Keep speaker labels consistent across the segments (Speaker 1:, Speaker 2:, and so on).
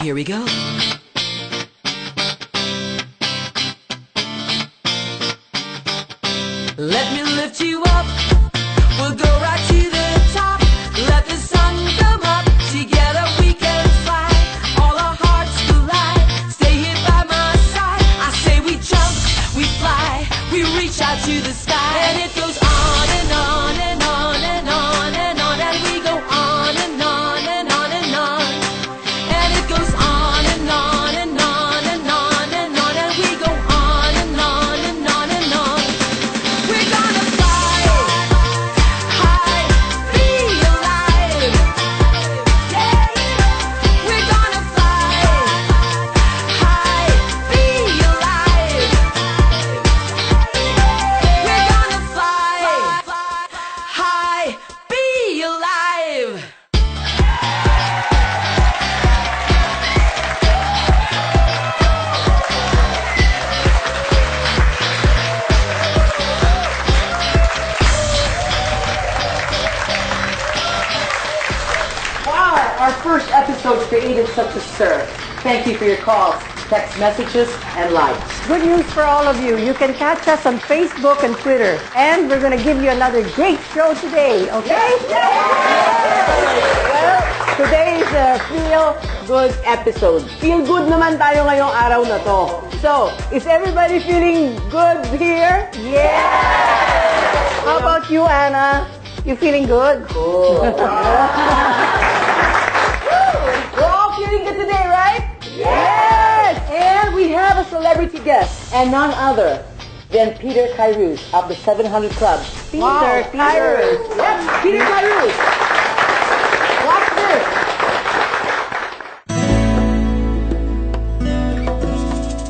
Speaker 1: Here we go. Let me lift you up. We'll go right to the top. Let the sun come up. Together we can fly. All our hearts collide. Stay here by my side. I say we jump, we fly, we reach out to the sky. And it goes on and on and on and on and on. And we go on and on and on and on. And it goes on and on and on and on and on. And we go on and on and on and on. We're gonna fly high, be alive. Yeah. We're gonna fly high, be alive. We're gonna fly high, be alive.
Speaker 2: Wow, our first episode created such a stir. Thank you for your calls, text messages, and likes.
Speaker 3: Good news for all of you. You can catch us on Facebook and Twitter. And we're going to give you another great show today, okay?
Speaker 2: Well, today is a feel-good episode. Feel good naman tayo ngayong araw na to. So, is everybody feeling good here?
Speaker 3: Yeah! How about you, Anna? You feeling good?
Speaker 2: Good. We're all feeling good today, right? Yes! And we have a celebrity guest, and none other than Peter Kairus of the 700 Club.
Speaker 3: Peter Kairus.
Speaker 2: Yes, Peter Kairus. Watch this.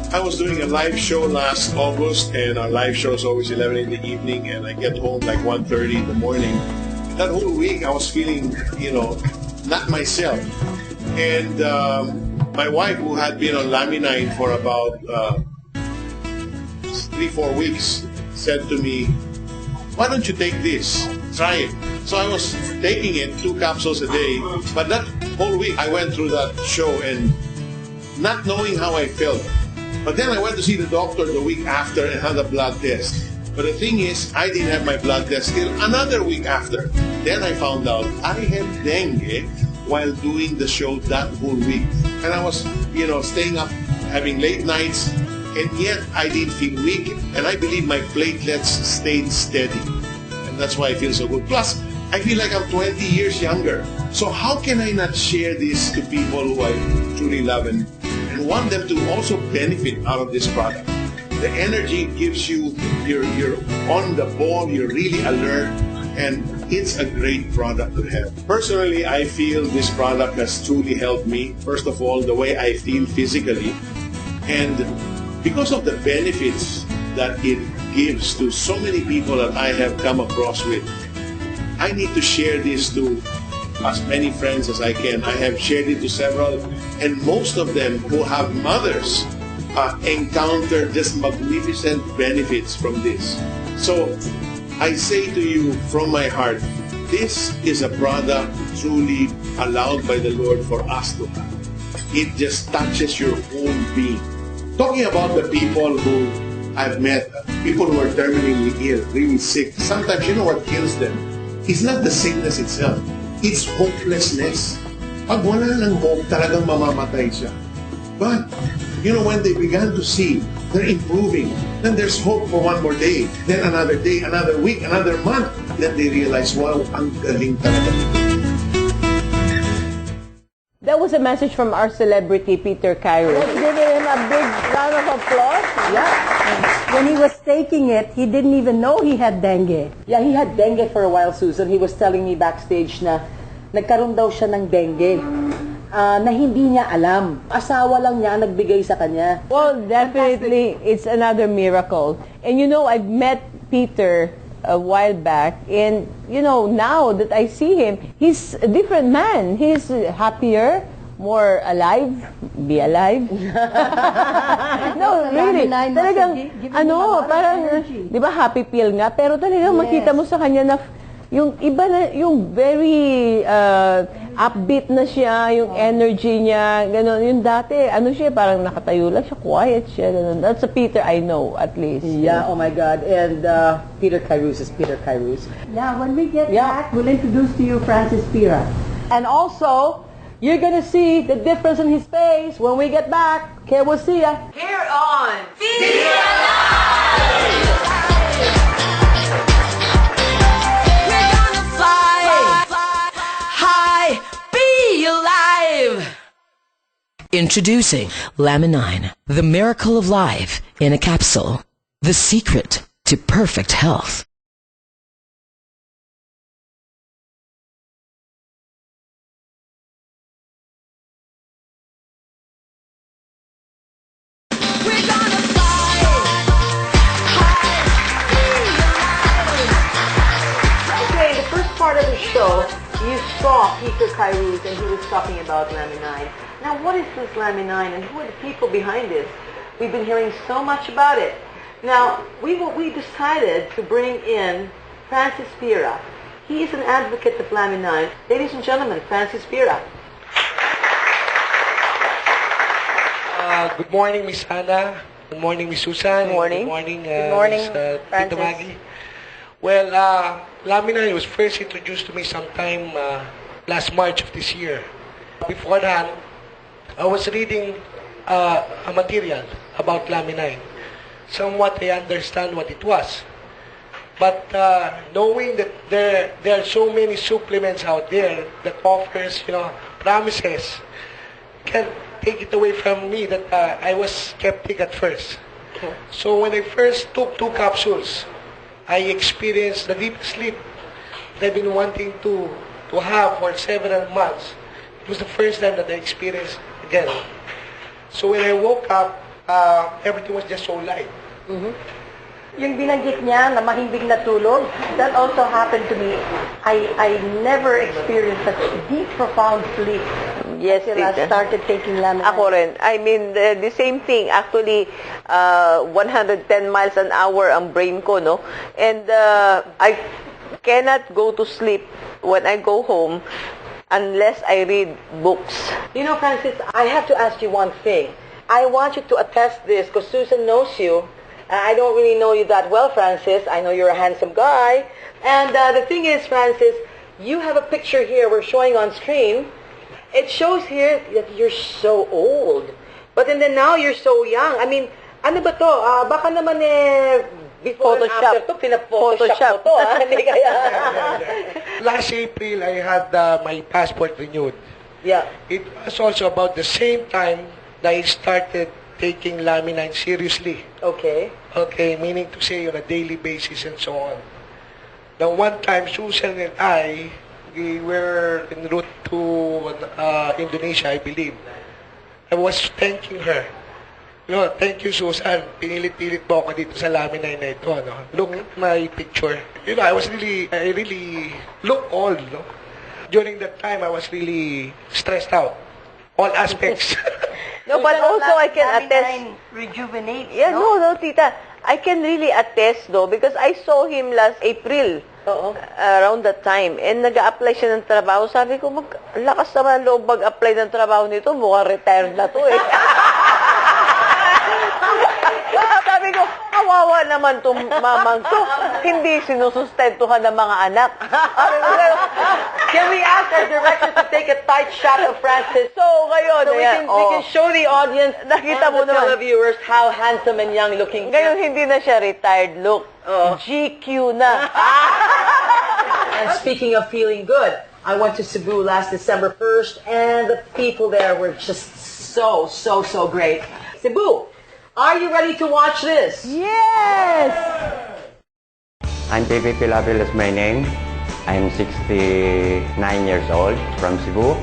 Speaker 4: I was doing a live show last August, and our live show is always 11 in the evening, and I get home like 1:30 in the morning. That whole week, I was feeling, not myself. And my wife, who had been on Laminine for about 3-4 weeks, said to me, "Why don't you take this? Try it." So I was taking it, 2 capsules a day. But that whole week, I went through that show and not knowing how I felt. But then I went to see the doctor the week after and had a blood test. But the thing is, I didn't have my blood test till another week after. Then I found out I had dengue while doing the show that whole week. And I was, staying up, having late nights, and yet I didn't feel weak. And I believe my platelets stayed steady. And that's why I feel so good. Plus, I feel like I'm 20 years younger. So how can I not share this to people who I truly love and want them to also benefit out of this product? The energy gives you, you're on the ball, you're really alert, and it's a great product to have. Personally, I feel this product has truly helped me. First of all, the way I feel physically, and because of the benefits that it gives to so many people that I have come across with, I need to share this to as many friends as I can. I have shared it to several, and most of them who have mothers encounter just magnificent benefits from this. So I say to you from my heart, this is a product truly allowed by the Lord for us to have. It just touches your whole being. Talking about the people who I've met, people who are terminally ill, really sick, sometimes you know what kills them? It's not the sickness itself. It's hopelessness. Pag wala ng hope, talagang mamamatay siya. But, when they began to see they're improving, then there's hope for one more day, another week, another month, then they realize, wow, ang galing talaga.
Speaker 2: That was a message from our celebrity, Peter Kairus.
Speaker 3: Let's give him a big round of applause.
Speaker 2: Yeah.
Speaker 3: When he was taking it, he didn't even know he had dengue.
Speaker 2: Yeah, he had dengue for a while, Susan. He was telling me backstage na nagkaroon daw siya ng dengue na hindi niya alam. Asawa lang niya nagbigay sa kanya.
Speaker 5: Well, definitely, it's another miracle. And I've met Peter a while back, and now that I see him, he's a different man. He's happier, more alive, be alive. No, really. Talagang, parang, di ba happy pill nga, pero talagang makita mo sa kanya na yung iba na, yung very upbeat na siya, yung energy niya, gano'n. Yung dati, ano siya, parang nakatayo lang siya, quiet siya, gano'n. That's a Peter I know, at least.
Speaker 2: Yeah, oh my God. And Peter Kairus is Peter Kairus.
Speaker 3: Yeah, when we get
Speaker 2: Yeah.
Speaker 3: back, we'll introduce to you Francis Pira.
Speaker 2: And also, you're gonna see the difference in his face when we get back. Okay, we'll see ya.
Speaker 1: Here on We're gonna fly high, be alive. Introducing Laminine, the miracle of life in a capsule. The secret to perfect health. We're gonna fly high, be alive.
Speaker 2: Okay, the first part of the show, you saw Peter Kairus and he was talking about Laminine. Now, what is this Laminine and who are the people behind this? We've been hearing so much about it. Now, we decided to bring in Francis Pira. He is an advocate of Laminine. Ladies and gentlemen, Francis Pira.
Speaker 6: Good morning, Miss Anna. Good morning, Miss Susan.
Speaker 5: Good morning.
Speaker 6: Good morning,
Speaker 3: Good morning,
Speaker 6: Miss, Tita
Speaker 3: Francis.
Speaker 6: Maggie. Well, Laminine was first introduced to me sometime last March of this year. Before that, I was reading a material about Laminine. Somewhat I understand what it was. But knowing that there are so many supplements out there that offers, promises, can take it away from me that I was skeptic at first.
Speaker 2: Okay.
Speaker 6: So when I first took 2 capsules, I experienced the deep sleep that I've been wanting to have for several months. It was the first time that I experienced again. So when I woke up, everything was just so light.
Speaker 3: Yung binanggit niya na mahimbing na tulog, that also happened to me. I never experienced such deep, profound sleep
Speaker 5: Yes,
Speaker 3: until I
Speaker 5: Tita.
Speaker 3: started taking Laminine.
Speaker 5: Ako rin. I mean, the same thing. Actually, 110 miles an hour ang brain ko, no? And I cannot go to sleep when I go home unless I read books.
Speaker 2: You know, Francis, I have to ask you one thing. I want you to attest this because Susan knows you. I don't really know you that well, Francis. I know you're a handsome guy. And the thing is, Francis, you have a picture here we're showing on screen. It shows here that you're so old. But then now you're so young. I mean, ano ba to? Baka naman before
Speaker 5: Photoshop.
Speaker 2: and after to, pinaphotoshop mo to. Hindi kaya.
Speaker 6: Last April, I had my passport renewed.
Speaker 2: Yeah.
Speaker 6: It was also about the same time that I started taking Laminine seriously.
Speaker 2: Okay.
Speaker 6: Okay, meaning to say on a daily basis and so on. Now, one time, Susan and I, we were en route to Indonesia, I believe. I was thanking her. Thank you, Susan. Pinilit-pilit mo ako dito sa Laminine na ito. Look at my picture. I really look old. During that time, I was really stressed out. All aspects.
Speaker 5: No, but also I can attest.
Speaker 3: Laminine rejuvenates,
Speaker 5: Yeah, no, Tita. I can really attest, though, because I saw him last April.
Speaker 2: Oo.
Speaker 5: Around that time. And nag-a-apply siya ng trabaho. Sabi ko, lakas naman loob mag-apply ng trabaho nito. Mukhang retired na to eh. Sabi ko, kawawa naman itong mamang to. Hindi sinusustentuhan ng mga anak.
Speaker 2: Can we ask our director to take a tight shot of Francis?
Speaker 5: So, ngayon,
Speaker 2: So we can show the audience
Speaker 5: Nakita
Speaker 2: and
Speaker 5: mo
Speaker 2: the
Speaker 5: naman.
Speaker 2: televiewers how handsome and young looking.
Speaker 5: Ngayon, hindi na siya retired look. GQ na.
Speaker 2: And speaking of feeling good, I went to Cebu last December 1st, and the people there were just so great. Cebu, are you ready to watch this?
Speaker 5: Yes!
Speaker 7: I'm Pepe Pilapil is my name. I'm 69 years old from Cebu.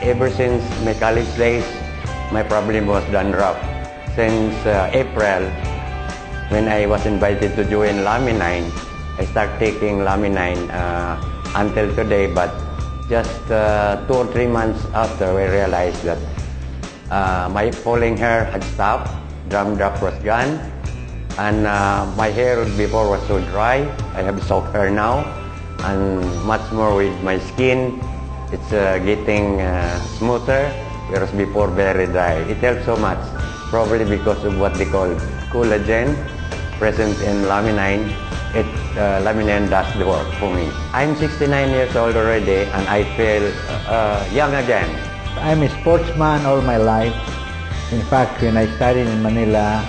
Speaker 7: Ever since my college days, my problem was dandruff. Since April, when I was invited to join Laminine, I started taking Laminine until today, but just 2 or 3 months after, we realized that my falling hair had stopped, dandruff was gone, and my hair before was so dry. I have soft hair now. and much more with my skin. It's getting smoother, whereas before very dry. It helps so much, probably because of what they call collagen present in laminine. Laminine does the work for me. I'm 69 years old already, and I feel young again.
Speaker 8: I'm a sportsman all my life. In fact, when I studied in Manila,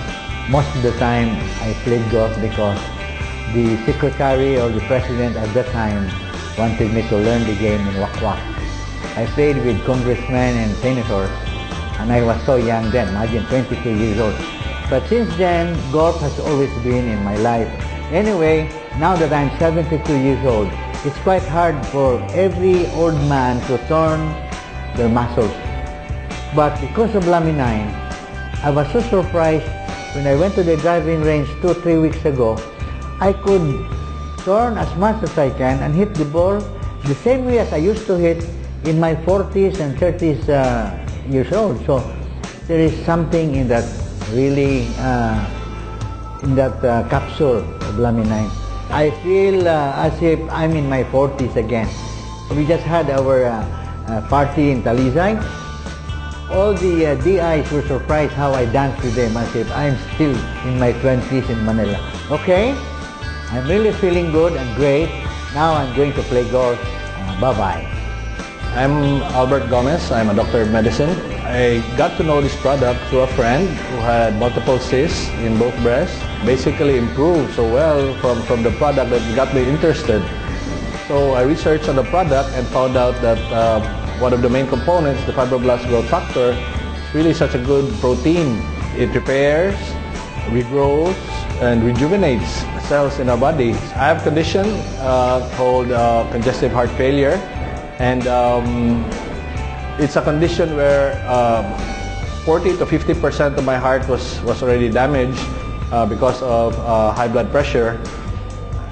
Speaker 8: most of the time I played golf because the secretary or the president at that time wanted me to learn the game in Wakwak. I played with congressmen and senators, and I was so young then, imagine 22 years old. But since then, golf has always been in my life. Anyway, now that I'm 72 years old, it's quite hard for every old man to turn their muscles. But because of laminine, I was so surprised when I went to the driving range 2-3 weeks ago. I could turn as much as I can and hit the ball the same way as I used to hit in my 40s and 30s years old. So there is something in that really capsule of laminine. I feel as if I'm in my 40s again. We just had our party in Talisay. All the DIs were surprised how I danced with them as if I'm still in my 20s in Manila. Okay, I'm really feeling good and great. Now I'm going to play golf. Bye-bye.
Speaker 9: I'm Albert Gomez. I'm a doctor of medicine. I got to know this product through a friend who had multiple cysts in both breasts. Basically improved so well from the product that got me interested. So I researched on the product and found out that one of the main components, the fibroblast growth factor, is really such a good protein. It repairs, regrows, and rejuvenates cells in our body. I have a condition called congestive heart failure. And it's a condition where 40 to 50% of my heart was already damaged because of high blood pressure.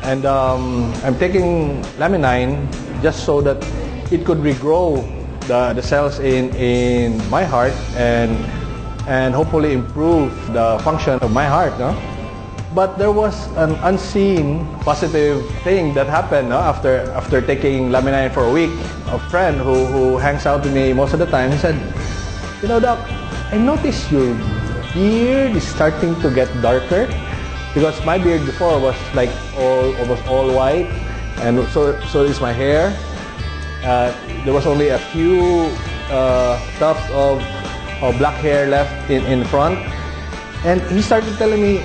Speaker 9: And I'm taking laminine just so that it could regrow the cells in my heart and hopefully improve the function of my heart. No? But there was an unseen positive thing that happened after taking laminine for a week. A friend who hangs out with me most of the time, he said, "You know, Doc, I noticed your beard is starting to get darker." Because my beard before was like almost all white, and so is my hair. There was only a few tufts of black hair left in front. And he started telling me,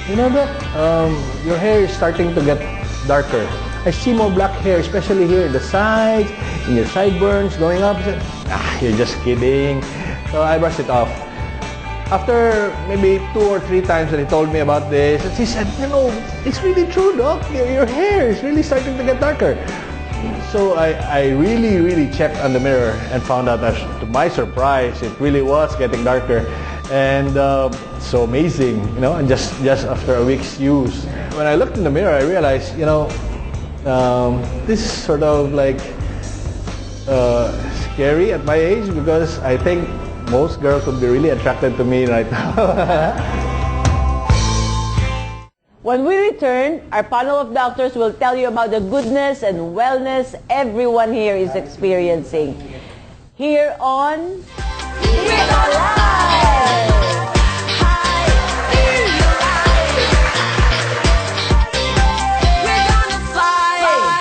Speaker 9: "You know, Doc, your hair is starting to get darker. I see more black hair, especially here in the sides, in your sideburns going up." I said, "You're just kidding." So I brushed it off. After maybe 2 or 3 times that he told me about this, he said, "You know, it's really true, Doc. Your hair is really starting to get darker." So I really checked on the mirror and found out that, to my surprise, it really was getting darker. And so amazing, you know, and just after a week's use. When I looked in the mirror, I realized, you know, this is sort of like scary at my age, because I think most girls would be really attracted to me right now.
Speaker 5: When we return, our panel of doctors will tell you about the goodness and wellness everyone here is experiencing. Here on
Speaker 1: We're gonna fly high, be alive. We're gonna fly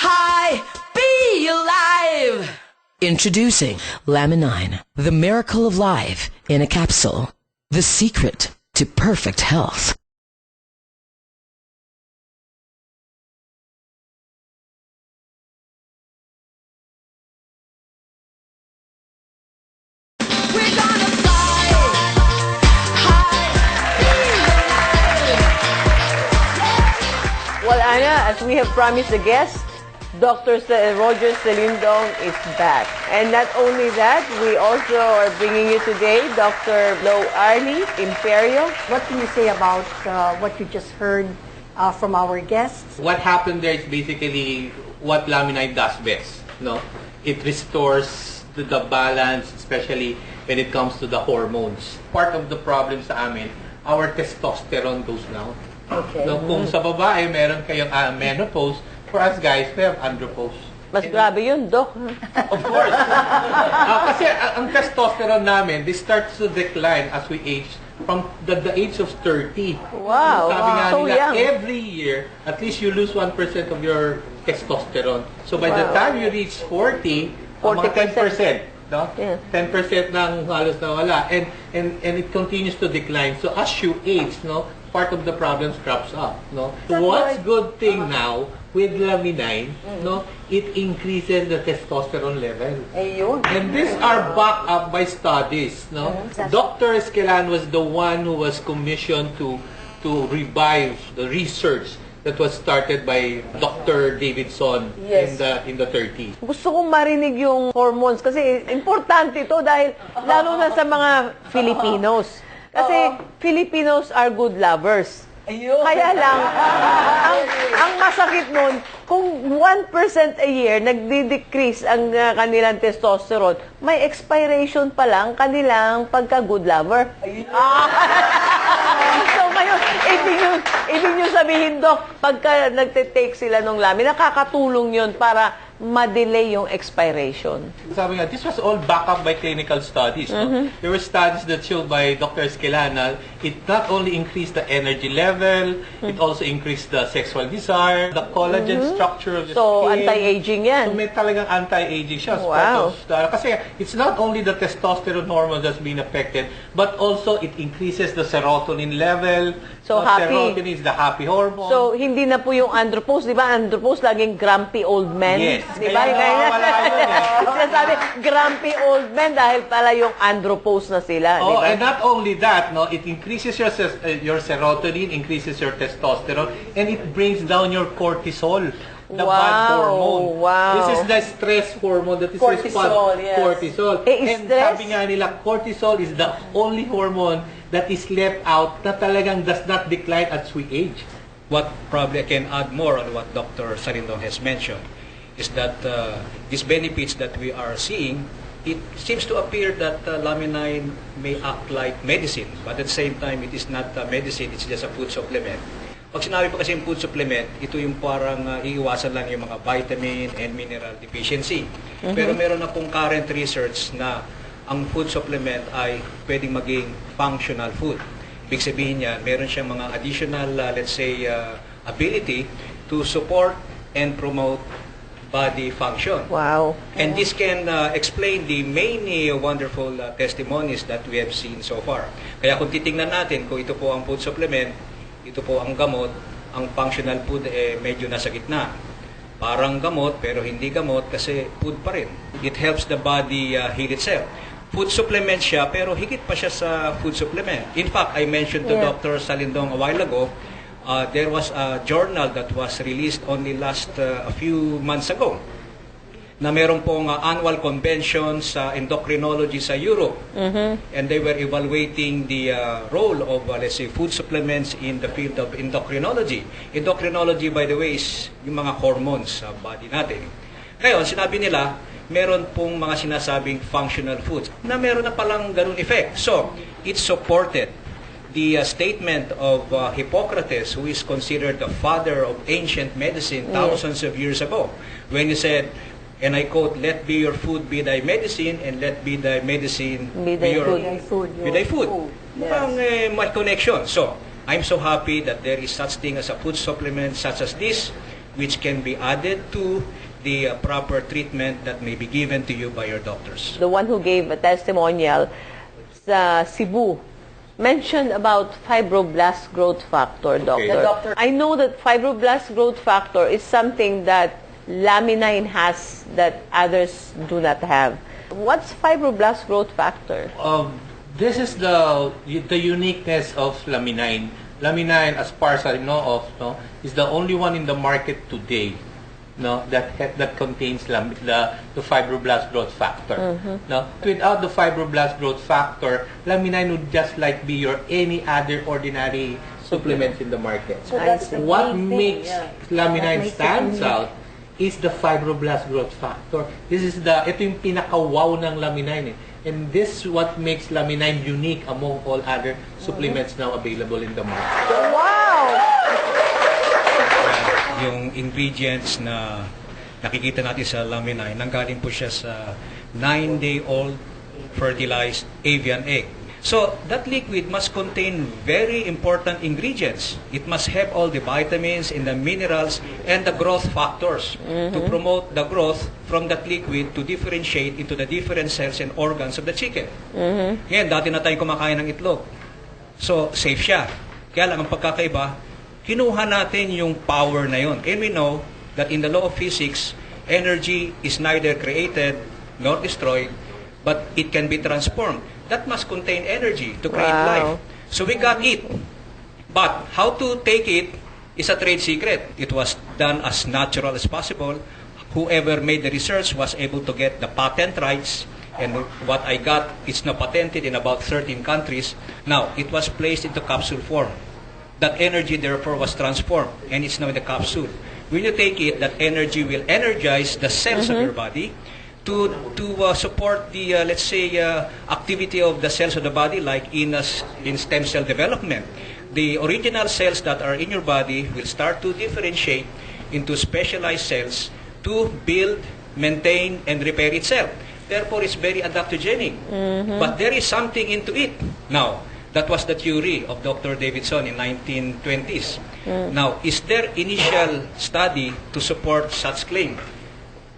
Speaker 1: high, be alive. Introducing Laminine, the miracle of life in a capsule. The secret to perfect health.
Speaker 5: Well, Anna, as we have promised the guest, Dr. Roger Celindong is back. And not only that, we also are bringing you today Dr. Lo Arnie Imperio.
Speaker 3: What can you say about what you just heard from our guests?
Speaker 10: What happened there is basically what laminine does best. No? It restores the balance, especially when it comes to the hormones. Part of the problem sa amin, our testosterone goes down.
Speaker 3: Okay.
Speaker 10: No, kung sa babae meron kayong menopause, for for us guys, we have andropause.
Speaker 5: Mas grabe yun, Doc.
Speaker 10: Of course. Kasi ang testosterone namin, this starts to decline as we age from the age of 30.
Speaker 5: Wow.
Speaker 10: Sabi nga
Speaker 5: So
Speaker 10: nila,
Speaker 5: young.
Speaker 10: every year, at least you lose 1% of your testosterone. So by the time you reach 40, mga 10%. No?
Speaker 5: Yeah.
Speaker 10: 10% nang halos nawala. And it continues to decline. So as you age, no, part of the problems drops up. No? What's good thing now with Laminine, no, it increases the testosterone level.
Speaker 2: Ayun.
Speaker 10: And these are backed up by studies. No? Dr. Esquilan was the one who was commissioned to revive the research that was started by Dr. Davidson
Speaker 2: Yes.
Speaker 10: in the 30s.
Speaker 5: Gusto kong marinig yung hormones kasi importante ito dahil lalo na sa mga Filipinos. Kasi Filipinos are good lovers.
Speaker 2: Ayun.
Speaker 5: Kaya lang, ang masakit nun, kung 1% a year nagdi-decrease ang kanilang testosterone, may expiration pa lang kanilang pagka-good lover. So ngayon, ibig nyo sabihin, Doc, pagka nagte-take sila ng lamin, nakakatulong yun para ma-delay yung expiration.
Speaker 10: Sabi nga, this was all backed up by clinical studies. No? There were studies that showed by Dr. Esquilan na it not only increased the energy level, it also increased the sexual desire, the collagen structure of the
Speaker 5: So,
Speaker 10: skin.
Speaker 5: anti-aging yan.
Speaker 10: So, may talagang anti-aging siya. As
Speaker 5: Wow.
Speaker 10: part of kasi it's not only the testosterone hormone that's being affected, but also it increases the serotonin level.
Speaker 5: So, happy.
Speaker 10: Serotonin is the happy hormone.
Speaker 5: So, hindi na po yung andropause, di ba? Andropause, laging grumpy old men.
Speaker 10: Yes.
Speaker 5: Di ba?
Speaker 10: Kaya wala yun
Speaker 5: Sinasabi, grumpy old men dahil pala yung andropause na sila. Di
Speaker 10: Oh,
Speaker 5: ba?
Speaker 10: and not only that, no, it increases your serotonin, increases your testosterone, and it brings down your cortisol, the bad hormone.
Speaker 5: Wow.
Speaker 10: This is the stress hormone that is
Speaker 2: Cortisol, yes.
Speaker 10: cortisol. And
Speaker 5: stress?
Speaker 10: sabi nga nila, cortisol is the only hormone that is left out na talagang does not decline as we age.
Speaker 11: What probably I can add more on what Dr. Sarindong has mentioned is that these benefits that we are seeing, it seems to appear that Laminine may act like medicine, but at the same time, it is not medicine, it's just a food supplement. Pag sinabi pa kasi yung food supplement, ito yung parang iiwasan lang yung mga vitamin and mineral deficiency. Pero meron na pong current research na ang food supplement ay pwedeng maging functional food. Ibig sabihin niya, meron siyang mga additional, let's say, ability to support and promote body function.
Speaker 5: Wow.
Speaker 11: And this can explain the many wonderful testimonies that we have seen so far. Kaya kung titingnan natin, kung ito po ang food supplement, ito po ang gamot, ang functional food medyo nasa gitna. Parang gamot pero hindi gamot kasi food pa rin. It helps the body heal itself. Food supplement siya pero higit pa siya sa food supplement. In fact, I mentioned to Dr. Salindong a while ago, there was a journal that was released only last a few months ago na meron pong annual convention sa endocrinology sa Europe. And they were evaluating the role of, let's say, food supplements in the field of endocrinology. Endocrinology, by the way, is yung mga hormones sa body natin. Ngayon, sinabi nila, meron pong mga sinasabing functional foods na meron na palang ganun effect. So, it supported the statement of Hippocrates, who is considered the father of ancient medicine thousands of years ago, when he said, and I quote, "Let be your food be thy medicine, and let be thy medicine
Speaker 5: Be thy
Speaker 11: your
Speaker 5: food.
Speaker 11: Be thy food." Parang may connection. So, I'm so happy that there is such thing as a food supplement such as this, which can be added to the proper treatment that may be given to you by your doctors.
Speaker 5: The one who gave a testimonial sa Cebu mentioned about fibroblast growth factor, doctor. I know that fibroblast growth factor is something that Laminine has that others do not have. What's fibroblast growth factor?
Speaker 10: This is the uniqueness of Laminine. Laminine, as far as I know of, no, is the only one in the market today, no, that contains the fibroblast growth factor. No, without the fibroblast growth factor, Laminine would just like be your any other ordinary supplements in the market.
Speaker 2: So that's the
Speaker 10: What
Speaker 2: main thing,
Speaker 10: makes Laminine stands out is the fibroblast growth factor. Ito yung pinaka-wow ng Laminine. And this is what makes Laminine unique among all other supplements now available in the market.
Speaker 5: Wow!
Speaker 11: yung ingredients na nakikita natin sa laminine, nanggaling po siya sa 9-day-old fertilized avian egg. So, that liquid must contain very important ingredients. It must have all the vitamins and the minerals and the growth factors to promote the growth from that liquid to differentiate into the different cells and organs of the chicken. Ngayon, dati na tayong kumakain ng itlog. So, safe siya. Kaya lang, ang pagkakaiba, kinuha natin yung power na yun. And we know that in the law of physics, energy is neither created nor destroyed, but it can be transformed. That must contain energy to create life. So we got it. But how to take it is a trade secret. It was done as natural as possible. Whoever made the research was able to get the patent rights. And what I got is now patented in about 13 countries. Now, it was placed into capsule form. That energy, therefore, was transformed. And it's now in the capsule. When you take it, that energy will energize the cells of your body to support the, let's say, activity of the cells of the body, like in stem cell development. The original cells that are in your body will start to differentiate into specialized cells to build, maintain, and repair itself. Therefore, it's very adaptogenic. But there is something into it. Now, that was the theory of Dr. Davidson in 1920s. Now, is there initial study to support such claim?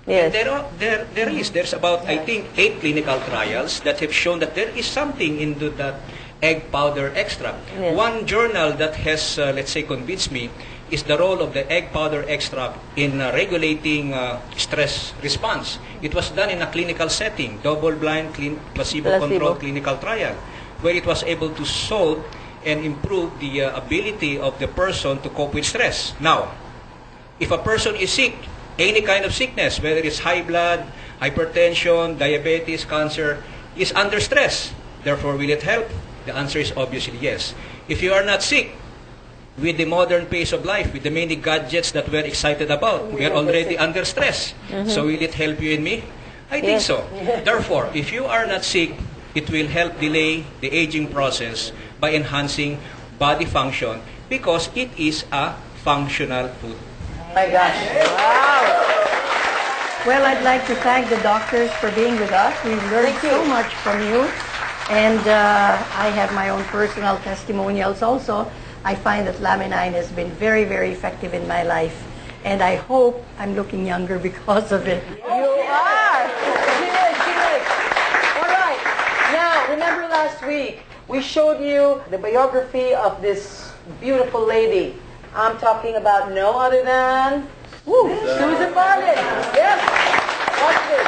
Speaker 5: Yes.
Speaker 11: There is. There's about, I think, 8 clinical trials that have shown that there is something into that egg powder extract.
Speaker 5: Yes.
Speaker 11: One journal that has, let's say, convinced me is the role of the egg powder extract in regulating stress response. It was done in a clinical setting, double-blind, placebo-controlled clinical trial, where it was able to solve and improve the ability of the person to cope with stress. Now, if a person is sick, any kind of sickness, whether it's high blood, hypertension, diabetes, cancer, is under stress. Therefore, will it help? The answer is obviously yes. If you are not sick, with the modern pace of life, with the many gadgets that we're excited about, we are already under stress. So will it help you and me? I think so. Therefore, if you are not sick, it will help delay the aging process by enhancing body function because it is a functional food.
Speaker 2: My gosh. Wow.
Speaker 3: Well, I'd like to thank the doctors for being with us. We've learned so much from you. And I have my own personal testimonials also. I find that laminine has been very, very effective in my life. And I hope I'm looking younger because of it.
Speaker 2: You are. Cheers. All right. Now, remember last week, we showed you the biography of this beautiful lady. I'm talking about no other than Susan Barlin. Yes. Watch this.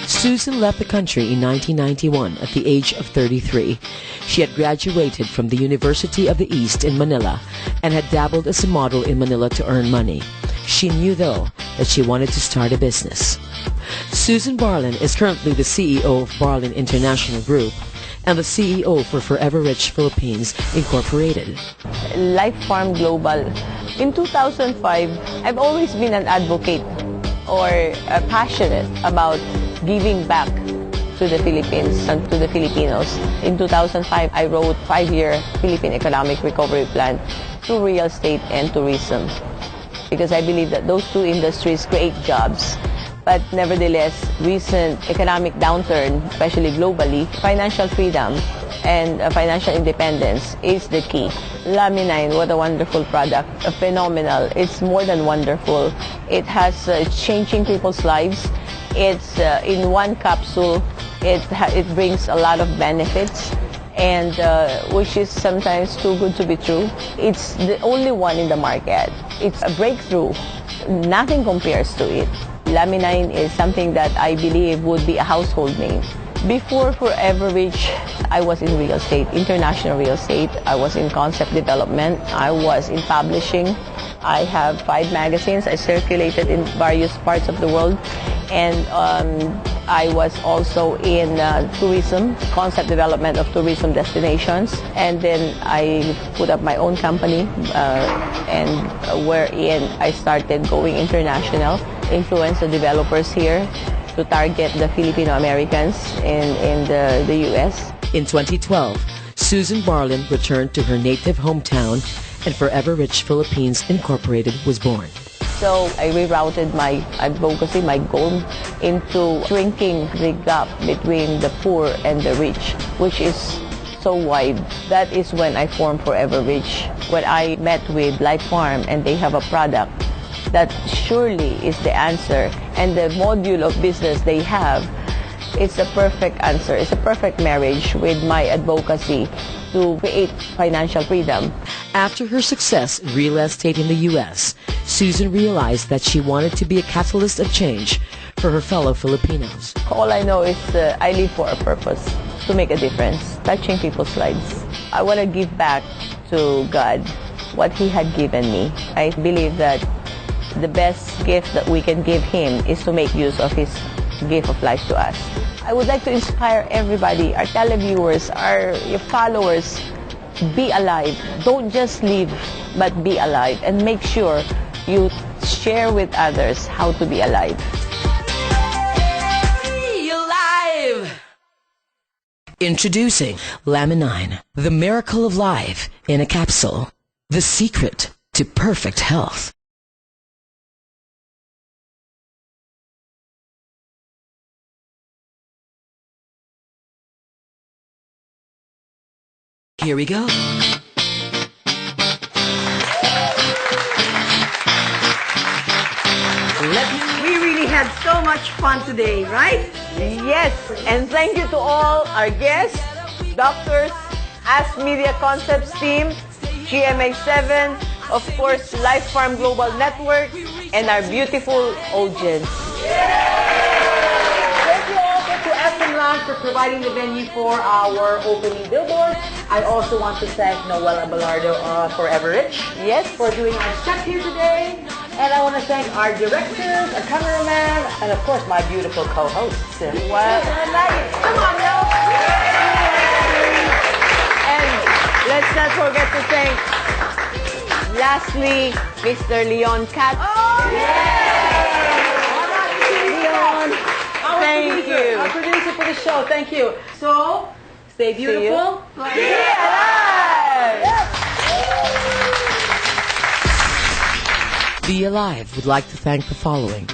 Speaker 1: Susan left the country in 1991 at the age of 33. She had graduated from the University of the East in Manila and had dabbled as a model in Manila to earn money. She knew, though, that she wanted to start a business. Susan Barlin is currently the CEO of Barlin International Group and the CEO for Forever Rich Philippines Incorporated.
Speaker 5: Life Farm Global. In 2005, I've always been an advocate or passionate about giving back to the Philippines and to the Filipinos. In 2005, I wrote 5-year Philippine Economic Recovery Plan to real estate and tourism because I believe that those two industries create jobs. But nevertheless, recent economic downturn, especially globally, financial freedom and financial independence is the key. Laminine, what a wonderful product, phenomenal. It's more than wonderful. It has changing people's lives. It's in one capsule. It brings a lot of benefits, and which is sometimes too good to be true. It's the only one in the market. It's a breakthrough. Nothing compares to it. Laminine is something that I believe would be a household name. Before Forever Rich, I was in real estate, international real estate. I was in concept development. I was in publishing. I have 5 magazines. I circulated in various parts of the world. And I was also in tourism, concept development of tourism destinations. And then I put up my own company, and wherein I started going international, influence the developers here to target the Filipino Americans in the U.S.
Speaker 1: In 2012, Susan Barlin returned to her native hometown
Speaker 12: and Forever Rich Philippines Incorporated was born.
Speaker 5: So I rerouted my advocacy, my goal, into shrinking the gap between the poor and the rich, which is so wide. That is when I formed Forever Rich. When I met with Life Farm and they have a product that surely is the answer, and the module of business they have, it's a perfect answer. It's a perfect marriage with my advocacy to create financial freedom.
Speaker 12: After her success in real estate in the U.S., Susan realized that she wanted to be a catalyst of change for her fellow Filipinos.
Speaker 5: All I know is I live for a purpose, to make a difference, touching people's lives. I want to give back to God what He had given me. I believe that the best gift that we can give Him is to make use of His gift of life to us. I would like to inspire everybody, our televiewers, your followers, be alive. Don't just live, but be alive. And make sure you share with others how to be alive.
Speaker 1: Be alive!
Speaker 12: Introducing Laminine, the miracle of life in a capsule. The secret to perfect health. Here we go.
Speaker 3: We really had so much fun today, right?
Speaker 5: Yes, and thank you to all our guests, doctors, Ask Media Concepts team, GMA7, of course, Life Farm Global Network, and our beautiful audience.
Speaker 2: Thank you also to SM Lounge for providing the venue for our opening billboard. I also want to thank Noel Abelardo Forever Rich, yes, for doing our set here today. And I want to thank our directors, our cameraman, and of course my beautiful co-hosts.
Speaker 5: Well,
Speaker 2: come on, yo!
Speaker 5: and let's not forget to thank, lastly, Mr. Leon Cat.
Speaker 2: Oh,
Speaker 5: Leon, thank you.
Speaker 2: Our producer for the show, thank you. So, stay beautiful.
Speaker 5: Be alive!
Speaker 12: Be Alive would like to thank the following: